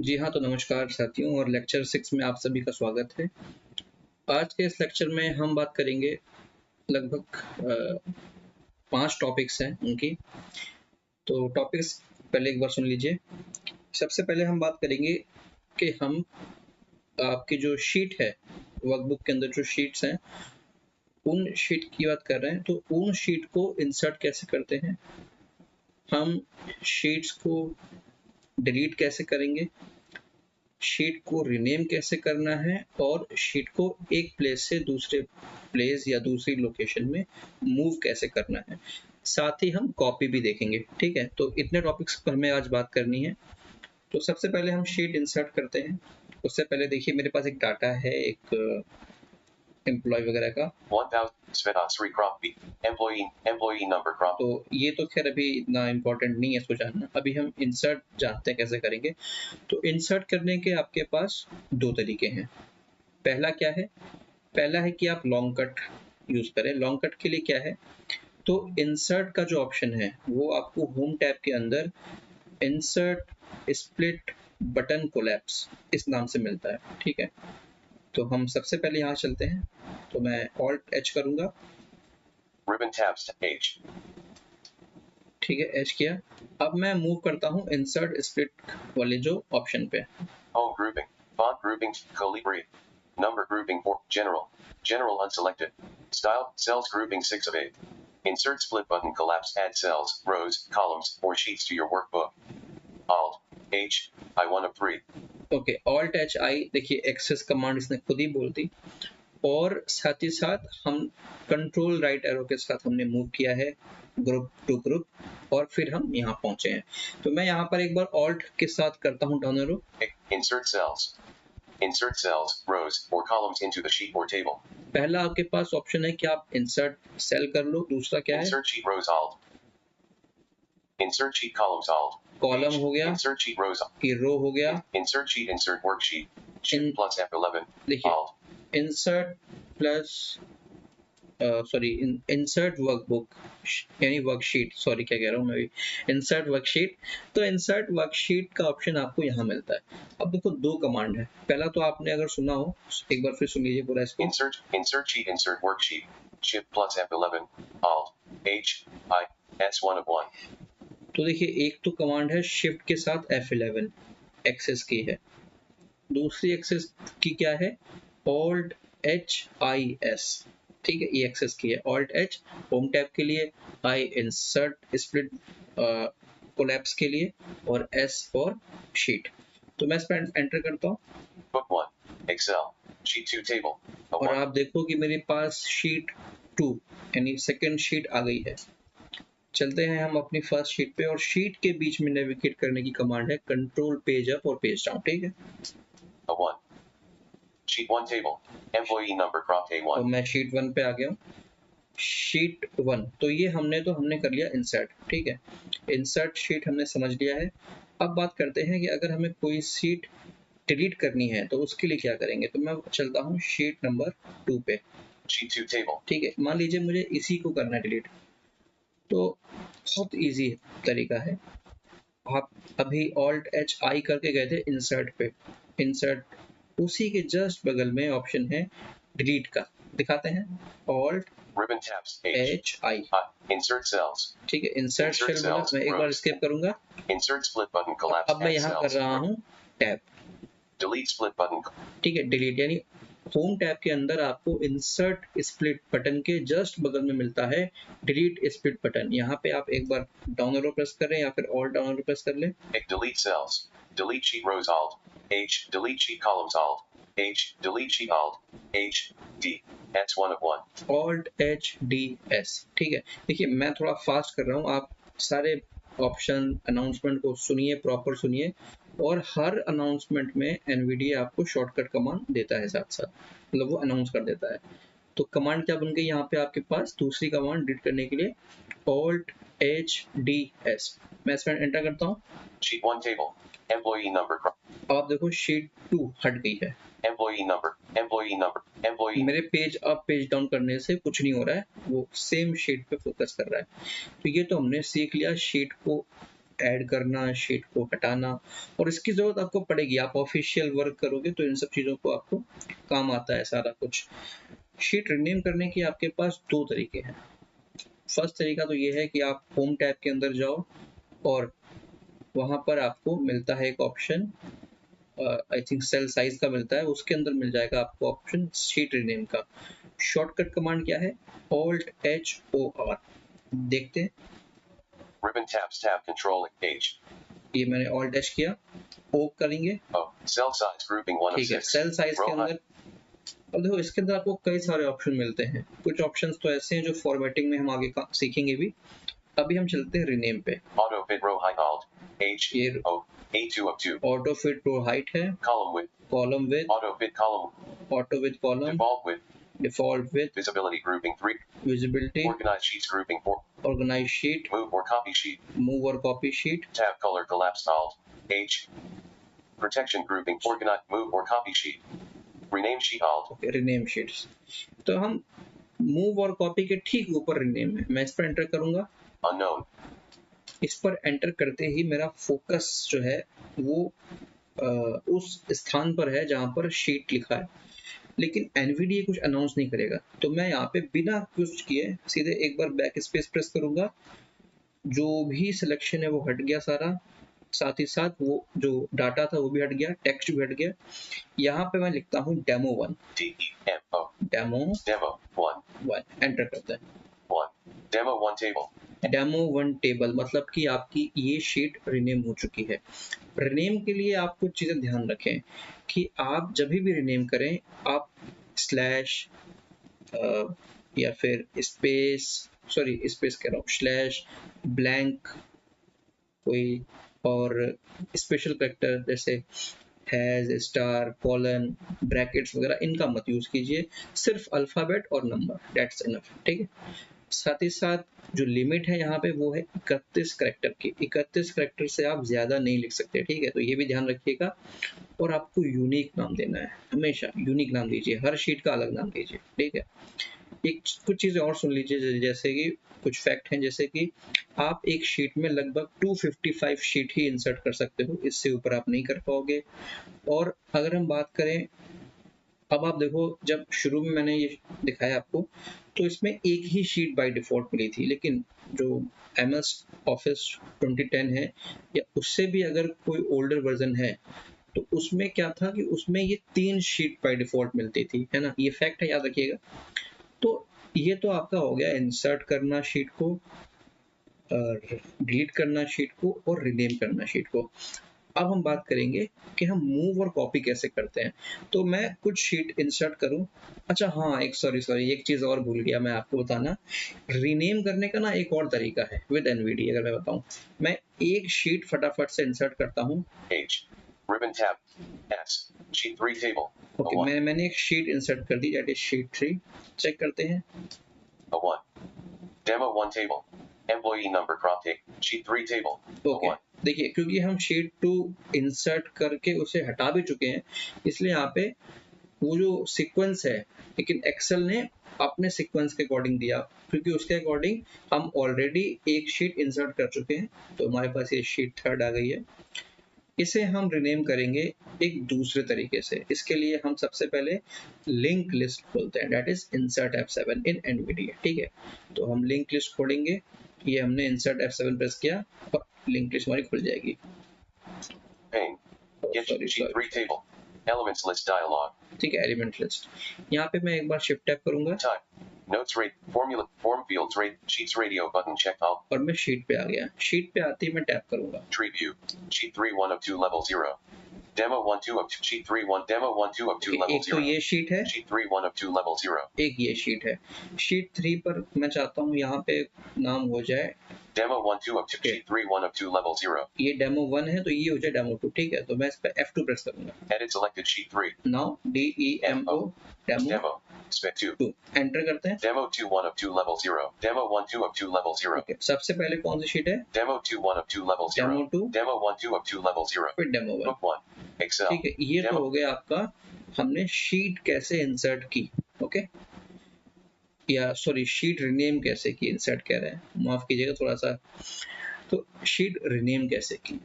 जी हाँ, तो नमस्कार साथियों और लेक्चर 6 में आप सभी का स्वागत है। आज के इस लेक्चर में हम बात करेंगे लगभग 5 टॉपिक्स हैं उनकी। तो टॉपिक्स पहले एक बार सुन लीजिए। सबसे पहले हम बात करेंगे कि हम आपकी जो शीट है, वर्कबुक के अंदर जो शीट्स हैं, उन शीट की बात कर रहे हैं। तो उन शीट को इंसर्ट कैसे करते हैं, हम शीट्स को डिलीट कैसे करेंगे, शीट को रीनेम कैसे करना है और शीट को एक प्लेस से दूसरे प्लेस या दूसरी लोकेशन में मूव कैसे करना है। साथ ही हम कॉपी भी देखेंगे। ठीक है, तो इतने टॉपिक्स पर हमें आज बात करनी है। तो सबसे पहले हम शीट इंसर्ट करते हैं। उससे पहले देखिए मेरे पास एक डाटा है, एक एम्प्लॉय वगैरह का। 1000 employee number crop. तो ये तो खैर अभी इतना इम्पोर्टेंट नहीं है इसको जानना। अभी हम इंसर्ट जानते हैं कैसे करेंगे। तो इंसर्ट करने के आपके पास दो तरीके हैं। पहला क्या है? पहला है कि आप लॉन्ग कट यूज करें। लॉन्ग कट के लिए क्या है, तो इंसर्ट का जो ऑप्शन है वो आपको होम टैब के अंदर इंसर्ट स्प्लिट बटन कोलैप्स इस नाम से मिलता है। ठीक है, तो हम सबसे पहले यहाँ चलते हैं। तो मैं Alt H करूंगा। Ribbon tabs H. ठीक है, H किया। अब मैं मूव करता हूँ इंसर्ट स्प्लिट वाले जो ऑप्शन पे। Home grouping. Font grouping. Colibri. Number grouping for general. General unselected. Style cells grouping 6 of 8. Insert split button collapse add cells, rows, columns, or sheets to your workbook. Alt H I1 of 3. Okay, Alt H I देखिए access command इसने खुद ही बोल दी। और साथ ही साथ हम control right arrow के साथ हमने मूव किया है ग्रुप टू ग्रुप और फिर हम यहाँ पहुंचे हैं। तो मैं यहाँ पर एक बार ऑल्ट के साथ करता हूँ down arrow. Insert cells. Insert cells, rows, or columns into the sheet or table. पहला आपके पास ऑप्शन है कि आप इंसर्ट सेल कर लो। दूसरा क्या है? Insert sheet rows Alt. Insert sheet columns Alt. Column हो गया, Insert sheet rows. ये रो हो गया। Insert sheet insert worksheet. Shift plus F11. देखिए Alt. Insert plus sorry insert workbook यानी वर्कशीट, सॉरी क्या कह रहा हूँ मैं भी, इंसर्ट वर्कशीट। तो इंसर्ट वर्कशीट का ऑप्शन आपको यहाँ मिलता है। अब देखो दो कमांड है। पहला तो आपने अगर सुना हो, एक बार फिर सुन लीजिए पूरा इसको। Insert sheet insert worksheet. Shift plus F11. Alt H I S1 of 1. तो देखिए एक तो कमांड है शिफ्ट के साथ F11 एक्सेस की है। दूसरी एक्सेस की क्या है? Alt H I S। ठीक है, ये एक्सेस की है। Alt H होम टैब के लिए, I इंसर्ट स्प्लिट कोलैप्स के लिए और S फॉर शीट। तो मैं इस पर एंटर करता हूँ। Book 1. Excel. Sheet 2 table. और आप देखो कि मेरे पास शीट 2 यानी सेकंड शीट आ गई है। चलते हैं हम अपनी फर्स्ट शीट पे और शीट के बीच में नेविगेट करने की कमांड है कंट्रोल पेज अप और पेज डाउन। ठीक है, A1. Sheet 1 table. Employee number cropped तो A1. मैं शीट 1 पे आ गया हूँ। शीट 1 तो ये हमने कर लिया इंसर्ट। ठीक है, इंसर्ट शीट हमने समझ लिया है। अब बात करते हैं कि अगर हमें कोई शीट डिलीट करनी है तो उसके लिए क्या करेंगे। तो मैं चलता हूँ शीट नंबर 2 पे। Sheet 2 table. ठीक है, मान लीजिए मुझे इसी को करना है डिलीट। तो बहुत इजी तरीका है। आप अभी Alt H I करके गए थे इंसर्ट पे। इंसर्ट उसी के जस्ट बगल में ऑप्शन है डिलीट का, दिखाते हैं Alt Ribbon tabs H I। Insert cells. ठीक है, इंसर्ट सेल बोला, मैं एक बार स्किप करूंगा। Insert split button collapse अब मैं add यहाँ कर cells. रहा हूँ टैब। Delete split button. ठीक है, डिलीट यानी होम टैब के अंदर आपको इंसर्ट स्प्लिट बटन के जस्ट बगल में मिलता है डिलीट स्प्लिट बटन। यहाँ पे आप एक बार डाउन एरो प्रेस करें या फिर ऑल्ट डाउन एरो प्रेस कर लें। Delete cells. Delete sheet rows Alt H. Delete sheet columns Alt H. Delete sheet Alt H D. S1 of 1. Alt H D S। ठीक है, देखिए मैं थोड़ा फास्ट कर रहा हूँ, आप सारे ऑप्शन अनाउंसमेंट को सुनिए, प्रॉपर सुनिए। और हर अनाउंसमेंट में NVIDIA आपको शॉर्टकट कमांड देता है साथ साथ, मतलब वो अनाउंस कर देता है। तो कमांड क्या बन गई यहाँ पे आपके पास? दूसरी कमांड डिलीट करने के लिए Alt H D S। मैं इसमें एंटर करता हूँ। Sheet 1 table. Employee number. आप देखो शीट 2 हट गई है। Employee number. Employee number. Employee. मेरे पेज अप पेज डाउन करने से कुछ नहीं हो रहा है, वो सेम शीट पे फोकस कर रहा है। तो ये तो हमने सीख लिया शीट को ऐड करना, शीट को हटाना, और इसकी ज़रूरत आपको पड़ेगी। आप ऑफिशियल वर्क करोगे तो इन सब चीज़ों को आपको काम आता है सारा कुछ। शीट रीनेम करने के आपके पास दो तरीके हैं। फर्स्ट तरीका तो ये है कि आप होम टैब के अंदर जाओ और वहाँ पर आपको मिलता है एक option, I think cell size का मिलता है, उसके अंदर मिल जाएगा आपको ऑप्शन शीट रीनेम का। शॉर्टकट कमांड क्या है? Alt-H-O-R। देखते हैं। Ribbon tabs tab control H. ये मैंने Alt H किया, O करेंगे, Oh, cell size grouping 1 of ठीक है। 6. सेल साइज के Row height. अंदर अब देखो इसके अंदर आपको कई सारे ऑप्शन मिलते हैं। कुछ ऑप्शंस तो ऐसे हैं जो फॉर्मेटिंग में हम आगे सीखेंगे भी। अभी हम चलते हैं रीनेम पे। Auto fit row height Alt H ये O A2 of 2. Auto fit row height है, Column width. Column width, Auto fit column. Auto width column, Default width. Default width, Visibility grouping 3. Visibility, Organized sheets grouping 4. Organize sheet, Move or copy sheet. Move और copy sheet, Tab color collapsed Alt H. Protection grouping organized move or copy sheet. Rename sheet Alt. Rename sheets. तो हम move और copy के ठीक ऊपर rename है, मैं इस पर एंटर करूंगा। Unknown. इस पर एंटर करते ही मेरा फोकस जो है वो उस स्थान पर है जहां पर शीट लिखा है, लेकिन NVDA कुछ अनाउंस नहीं करेगा। तो मैं यहाँ पे बिना कुछ किए सीधे एक बार बैक स्पेस प्रेस करूंगा, जो भी सिलेक्शन है वो हट गया सारा, साथ ही साथ वो जो डाटा था वो भी हट गया, टेक्स्ट भी हट गया। यहाँ पे मैं लिखता हूँ demo1, DEMO. demo Demo 1. 1, enter करते हैं। 1. Demo 1 table. demo1 टेबल मतलब कि आपकी ये शीट रीनेम हो चुकी है। रीनेम के लिए आप कुछ चीजें ध्यान रखें कि आप जब भी रीनेम करें आप स्लैश या फिर स्पेस, सॉरी स्पेस कह रहा हूँ, स्लैश, ब्लैंक कोई और स्पेशल कैरेक्टर जैसे हैज, स्टार, कॉलन, ब्रैकेट्स वगैरह इनका मत यूज कीजिए, सिर्फ अल्फाबेट और नंबर, दैट्स इनफ, ठीक है। साथ ही साथ जो लिमिट है यहाँ पे वो है 31 कैरेक्टर की। 31 कैरेक्टर से आप ज्यादा नहीं लिख सकते, ठीक है, तो ये भी ध्यान रखिएगा। और आपको यूनिक नाम देना है, हमेशा यूनिक नाम दीजिए, हर शीट का अलग नाम दीजिए, ठीक है। एक कुछ चीजें और सुन लीजिए, जैसे कि कुछ फैक्ट हैं, जैसे कि आप एक शीट में लगभग 255 शीट ही इंसर्ट कर सकते हो, इससे ऊपर आप नहीं कर पाओगे। और अगर हम बात करें, अब आप देखो जब शुरू में मैंने ये दिखाया आपको तो इसमें एक ही शीट बाय डिफॉल्ट मिली थी, लेकिन जो MS ऑफिस 2010 है या उससे भी अगर कोई ओल्डर वर्जन है तो उसमें क्या था कि उसमें ये 3 शीट बाय डिफॉल्ट मिलती थी, है ना, ये फैक्ट है, याद रखिएगा। तो ये तो आपका हो गया इंसर्ट करना शीट को, डिलीट करना शीट को और रीनेम करना शीट को। अब हम बात करेंगे कि हम मूव और कॉपी कैसे करते हैं। तो मैं कुछ शीट इंसर्ट करूं। अच्छा हाँ, एक सॉरी एक चीज और भूल गया मैं आपको बताना। रीनेम करने का ना एक और तरीका है विद NVDA, अगर मैं बताऊं, मैं एक शीट फटाफट से इंसर्ट करता हूं। H. Ribbon tab S. Sheet 3 table. Okay, मैंने एक शीट इंसर्ट कर दी, दैट इज शीट 3। चेक करते हैं। A 1. Demo 1 table. Employee number crop take. Sheet 3 table. Okay, देखिए क्योंकि हम शीट 2 इंसर्ट करके उसे हटा भी चुके हैं, इसलिए यहाँ पे वो जो सीक्वेंस है, लेकिन एक्सेल ने अपने सीक्वेंस के अकॉर्डिंग दिया, क्योंकि उसके अकॉर्डिंग हम ऑलरेडी एक शीट इंसर्ट कर चुके हैं, तो हमारे पास ये शीट 3 आ गई है। इसे हम रिनेम करेंगे एक दूसरे तरीके से। इसके लिए हम सबसे पहले लिंक लिस्ट खोलते हैं, that is insert F7 in NVDA, ठीक है। तो हम लिंक लिस्ट खोलेंगे, ये हमने इंसर्ट F7 प्रेस किया और लिंक लिस्ट हमारी खुल जाएगी। Pane. Get sheet 3 table. Elements list dialog. ठीक है, एलिमेंट लिस्ट। यहाँ पे मैं एक बार शिफ्ट टैप करूंगा। Type. Notes rate. Formula. Form fields rate. Sheets radio button checked all. और मैं शीट पे आ गया। शीट पे आते ही मैं टैप करूंगा। Tree view. Sheet 3 1 of 2 level 0. Demo 1 2 of 2. Sheet 3 1. Demo 1 2 of 2 level 0. एक तो ये शीट है, Sheet 3 1 of 2 level 0. एक ये शीट है। शीट 3 पर मैं चाहता हूँ यहाँ पे नाम हो जाए Demo 1 2 of 2. Sheet 3 1 of 2 level 0. ये डेमो 1 है तो ये हो जाए डेमो 2, ठीक है। तो मैं इस पे F2 प्रेस करूंगा। Edit selected sheet 3. Now DEMO demo Demo. Spec 2. 2 enter करते हैं। Demo 2 1 of 2 level 0. Demo 1 2 of 2 level 0. Okay, सबसे पहले कौन सी शीट है? Demo 2 1 of 2 level 0. Demo 2 Demo 1 2 of 2 level 0. फिर डेमो 1, Book 1. Excel. ठीक है। ये तो हो गया आपका, हमने शीट कैसे इंसर्ट की, ओके, या सॉरी शीट रीनेम कैसे की, इंसर्ट कह रहे हैं, माफ कीजिएगा थोड़ा सा। तो शीट रीनेम कैसे की?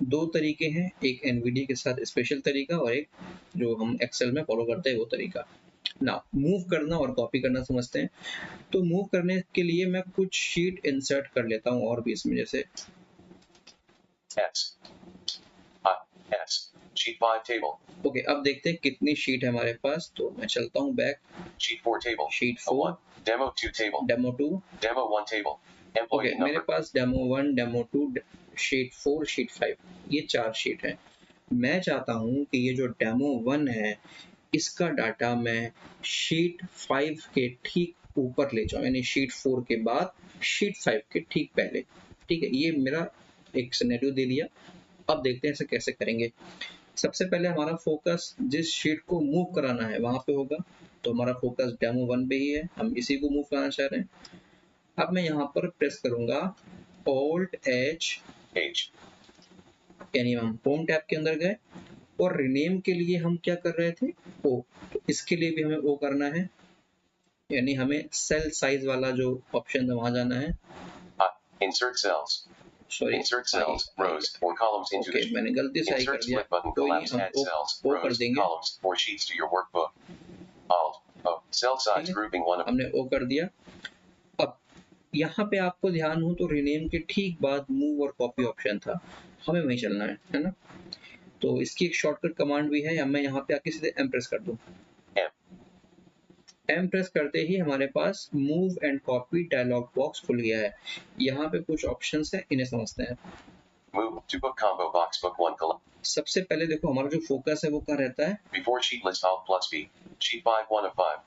दो तरीके हैं, एक एनवीडिया के साथ स्पेशल तरीका और एक जो हम एक्सेल में फॉलो करते हैं वो तरीका। ना मूव करना और कॉपी करना समझते हैं। तो मूव करने के लिए मैं कुछ शीट इंसर्ट कर लेता हूँ और भी इसमें, जैसे sheet 5 table. ओके, अब देखते हैं कितनी शीट है हमारे पास। तो मैं चलता हूँ back, sheet 4 table. Sheet A 4, 1 demo 2 table. Demo 2, demo 1 table. Okay employee मेरे number. पास डेमो 1, डेमो 2, शीट 4, शीट 5, ये 4 शीट है। मैं चाहता हूँ कि ये जो डेमो 1 है इसका डाटा मैं शीट 5 के ठीक ऊपर ले जाऊँ, यानी शीट 4 के बाद शीट 5 के ठीक पहले। ठीक है, ये मेरा एक सिनेरियो दे दिया। अब देखते हैं इसे कैसे करेंगे। सबसे पहले हमारा फोकस जिस शीट को मूव कराना है वहां पे होगा, तो हमारा फोकस डेमो 1 पे ही है, हम इसी को मूव कराना चाह रहे हैं। अब मैं यहाँ पर प्रेस करूंगा Alt H, यानी हम होम टैब के अंदर गए और रीनेम के लिए हम क्या कर रहे थे, ओ। तो इसके लिए भी हमें ओ करना है, यानी हमें सेल साइज वाला जो ऑप्शन है वहां जाना है। insert cells. Sorry, insert cells, rows or columns into okay, मैंने गलती से आई कर insert दिया। split button कोई नहीं, collapse हम add ओ cells, कर rows, देंगे। columns or sheets to your workbook. Alt O cell size grouping 1 of हमने ओ कर दिया। अब यहाँ पे आपको ध्यान हो तो रीनेम के ठीक बाद मूव और कॉपी ऑप्शन था, हमें वहीं चलना है ना। तो इसकी एक शॉर्टकट कमांड भी है, या मैं यहाँ पे आके सीधे एम प्रेस कर दूं। एम प्रेस करते ही हमारे पास move and copy dialog box खुल गया है। यहाँ पे कुछ ऑप्शंस हैं, इन्हें समझते हैं। Move to book combo box book 1 column. सबसे पहले देखो हमारा जो फोकस है वो कहाँ रहता है, Before sheet list Alt plus B. Sheet 5 1 of 5.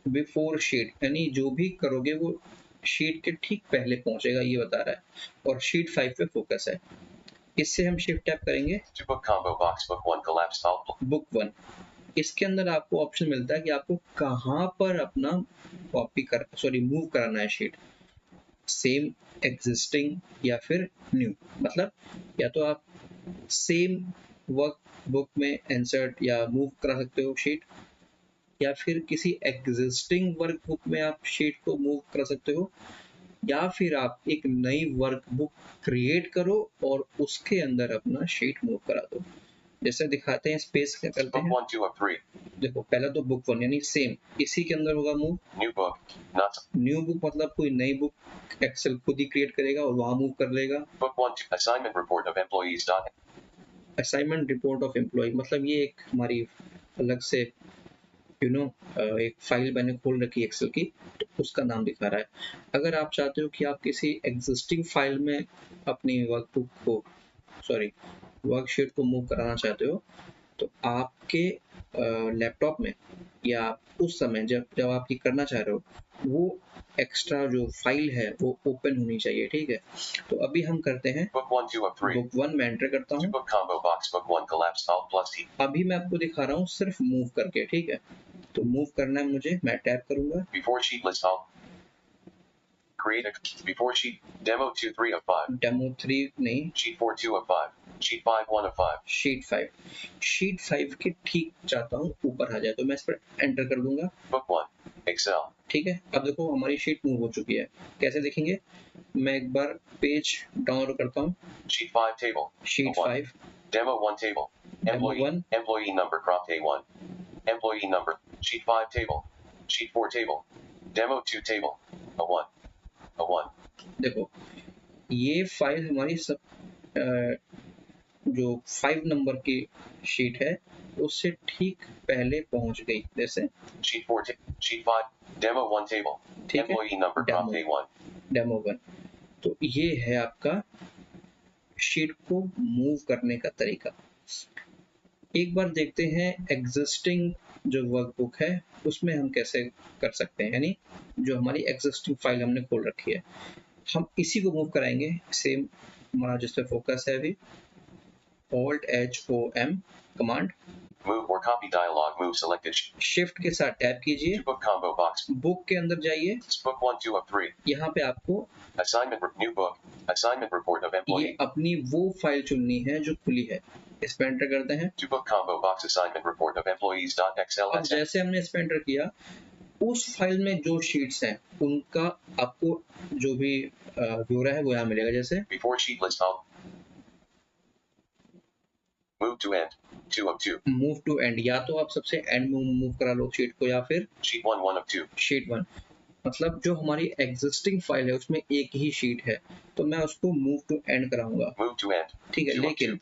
Before sheet, यानी जो भी करोगे वो शीट के ठीक पहले पहुंचेगा, ये बता रहा है। और शीट 5 पे फोकस है। इससे हम शिफ्ट टैप करेंगे To book combo box book 1 collapsed Alt. Book 1। इसके अंदर आपको ऑप्शन मिलता है कि आपको कहाँ पर अपना मूव कराना है शीट, सेम, एग्जिस्टिंग या फिर न्यू। मतलब या तो आप सेम वर्क बुक में इंसर्ट या मूव करा सकते हो शीट, या फिर किसी एग्जिस्टिंग वर्क बुक में आप शीट को मूव कर सकते हो, या फिर आप एक नई वर्क बुक क्रिएट करो और उसके अंदर अपना शीट मूव करा दो। जैसे दिखाते हैं, स्पेस क्या करते Book हैं। 1 2 of 3. देखो पहला तो बुक 1 यानी सेम, इसी के अंदर होगा move. New book. Not. New book मतलब कोई नई बुक एक्सेल खुद ही क्रिएट करेगा और वहां मूव कर लेगा। Book 1 2. Assignment report of employees. Assignment report of employee मतलब ये एक हमारी अलग से एक फाइल मैंने खोल रखी है एक्सेल की, तो उसका नाम दिखा रहा है। अगर आप चाहते हो कि आप किसी एग्जिस्टिंग फाइल में अपनी वर्कशीट को मूव कराना चाहते हो, तो आपके लैपटॉप में या उस समय जब आप ये करना चाह रहे हो, वो एक्स्ट्रा जो फाइल है वो ओपन होनी चाहिए। ठीक है, तो अभी हम करते हैं Book 1 2 of 3. बुक 1 में एंटर करता To हूँ। book combo box book 1 collapsed Alt plus T. अभी मैं आपको दिखा रहा हूँ सिर्फ मूव करके। ठीक है, तो मूव करना है मुझे, मैं टैप करूंगा। Before sheet list Alt. Create a before sheet demo 2 3 of 5. Demo 3 नहीं, Sheet 4 2 of 5. Sheet 5 1 of 5. Sheet 5 के ठीक चाहता हूँ ऊपर आ जाए, तो मैं इस पर एंटर कर दूंगा। Book 1 Excel. ठीक है, अब देखो हमारी शीट मूव हो चुकी है। कैसे देखेंगे, मैं एक बार पेज डाउनलोड करता हूँ। Sheet 5 table. Sheet 5, Demo 1 table. Demo 1, Employee number cropped A1. Employee number. Sheet 5 table. Sheet 4 table. Demo 2 table. A1. A1. देखो ये फाइल हमारी जो 5 नंबर की शीट है उससे ठीक पहले पहुंच गई। जैसे Sheet 4 Sheet 5. Demo 1 table. ठीक है, Employee number cropped A1. Demo 1। तो ये है आपका शीट को मूव करने का तरीका। एक बार देखते हैं एग्जिस्टिंग जो वर्कबुक है उसमें हम कैसे कर सकते हैं, यानी जो हमारी एग्जिस्टिंग फाइल हमने खोल रखी है, हम इसी को मूव कराएंगे। सेम हमारा जिस पे फोकस है अभी, Alt HOM command, Move or copy dialog. Move selected. Shift के साथ टैप कीजिए, Book combo box. बुक के अंदर जाइए। Book 1 2 of 3. यहाँ पे आपको New book. Assignment report of ये employee. अपनी वो फाइल चुननी है जो खुली है। इस पे एंटर करते हैं। To book combo box assignment report of employees.xl. अब जैसे हमने इस पे एंटर किया, उस फाइल में जो शीट्स हैं उनका आपको जो भी ब्यौरा है वो यहाँ मिलेगा। जैसे before sheet list all. Move to end 2 of 2. Move to end, या तो आप सबसे एंड में मूव करा लो शीट को, या फिर Sheet 1 1 of 2. शीट 1, मतलब जो हमारी एग्जिस्टिंग फाइल है उसमें एक ही शीट है तो मैं उसको मूव टू एंड कराऊंगा। Move to end. ठीक है, 2 of 2. लेकिन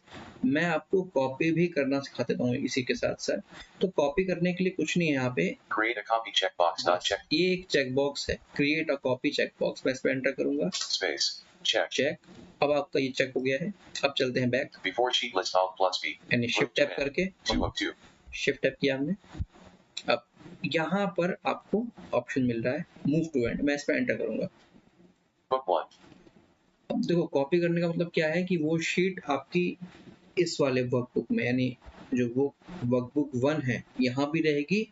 मैं आपको कॉपी भी करना सिखा देता हूँ इसी के साथ साथ। तो कॉपी करने के लिए कुछ नहीं है यहाँ पे, Create a copy checkbox not checked. ये एक चेकबॉक्स है, क्रिएट अ कॉपी चेकबॉक्स, मैं इस पर एंटर करूंगा, Space. Check. चेक। अब आपका ये चेक हो गया है। अब चलते हैं back, Before sheet list all plus B. यानी Move shift to tap end. करके 2 of 2. शिफ्ट टैप किया हमने। अब यहाँ पर आपको ऑप्शन मिल रहा है मूव टू एंड, मैं इस पर एंटर करूंगा। Book 1. अब देखो कॉपी करने का मतलब क्या है कि वो शीट आपकी इस वाले वर्कबुक में, यानी जो वो वर्कबुक 1 है यहाँ भी रहेगी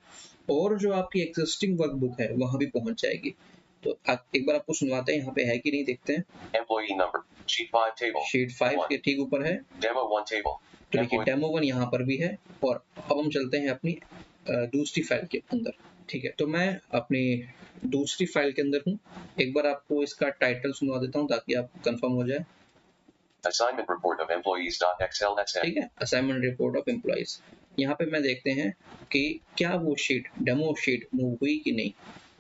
और जो आपकी एग्जिस्टिंग वर्कबुक है वहां भी पहुंच जाएगी। तो एक बार आपको सुनवाते हैं यहाँ पे है कि नहीं, देखते हैं। Employee number. Sheet 5 table. Sheet 5 1. के ठीक ऊपर है, Demo 1 table. तो देखिए Employee. डेमो 1 यहाँ पर भी है। और अब हम चलते हैं अपनी दूसरी फाइल के अंदर। ठीक है, तो मैं अपनी दूसरी फाइल के अंदर हूँ। एक बार आपको इसका टाइटल सुनवा देता हूँ ताकि आप कंफर्म हो जाए। Assignment report of employees.xlsn. ठीक है, असाइनमेंट रिपोर्ट ऑफ एम्प्लॉइज। यहाँ पे मैं देखते हैं कि क्या वो शीट डेमो शीट मूव हुई कि नहीं।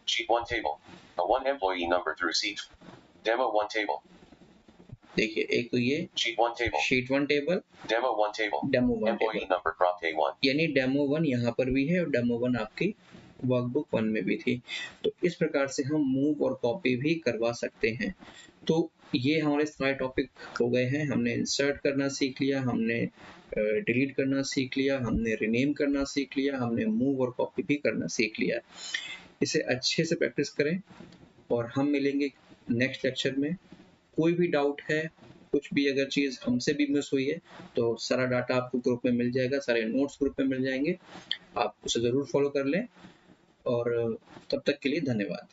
Sheet 1 table. A 1 employee number through seat. Demo 1 table. देखिए एक तो ये Sheet 1 table. Sheet 1 table, Demo 1 table. Demo 1 Employee table, number cropped A1. यानी डेमो 1 यहाँ पर भी है और डेमो 1 आपकी वर्कबुक 1 में भी थी। तो इस प्रकार से हम मूव और कॉपी भी करवा सकते हैं। तो ये हमारे सारे टॉपिक हो गए हैं। हमने इंसर्ट करना सीख लिया, हमने डिलीट करना सीख लिया, हमने रिनेम करना सीख लिया, हमने मूव और कॉपी भी करना सीख लिया। इसे अच्छे से प्रैक्टिस करें और हम मिलेंगे नेक्स्ट लेक्चर में। कोई भी डाउट है, कुछ भी अगर चीज़ हमसे भी मिस हुई है तो सारा डाटा आपको ग्रुप में मिल जाएगा, सारे नोट्स ग्रुप में मिल जाएंगे, आप उसे ज़रूर फॉलो कर लें। और तब तक के लिए धन्यवाद।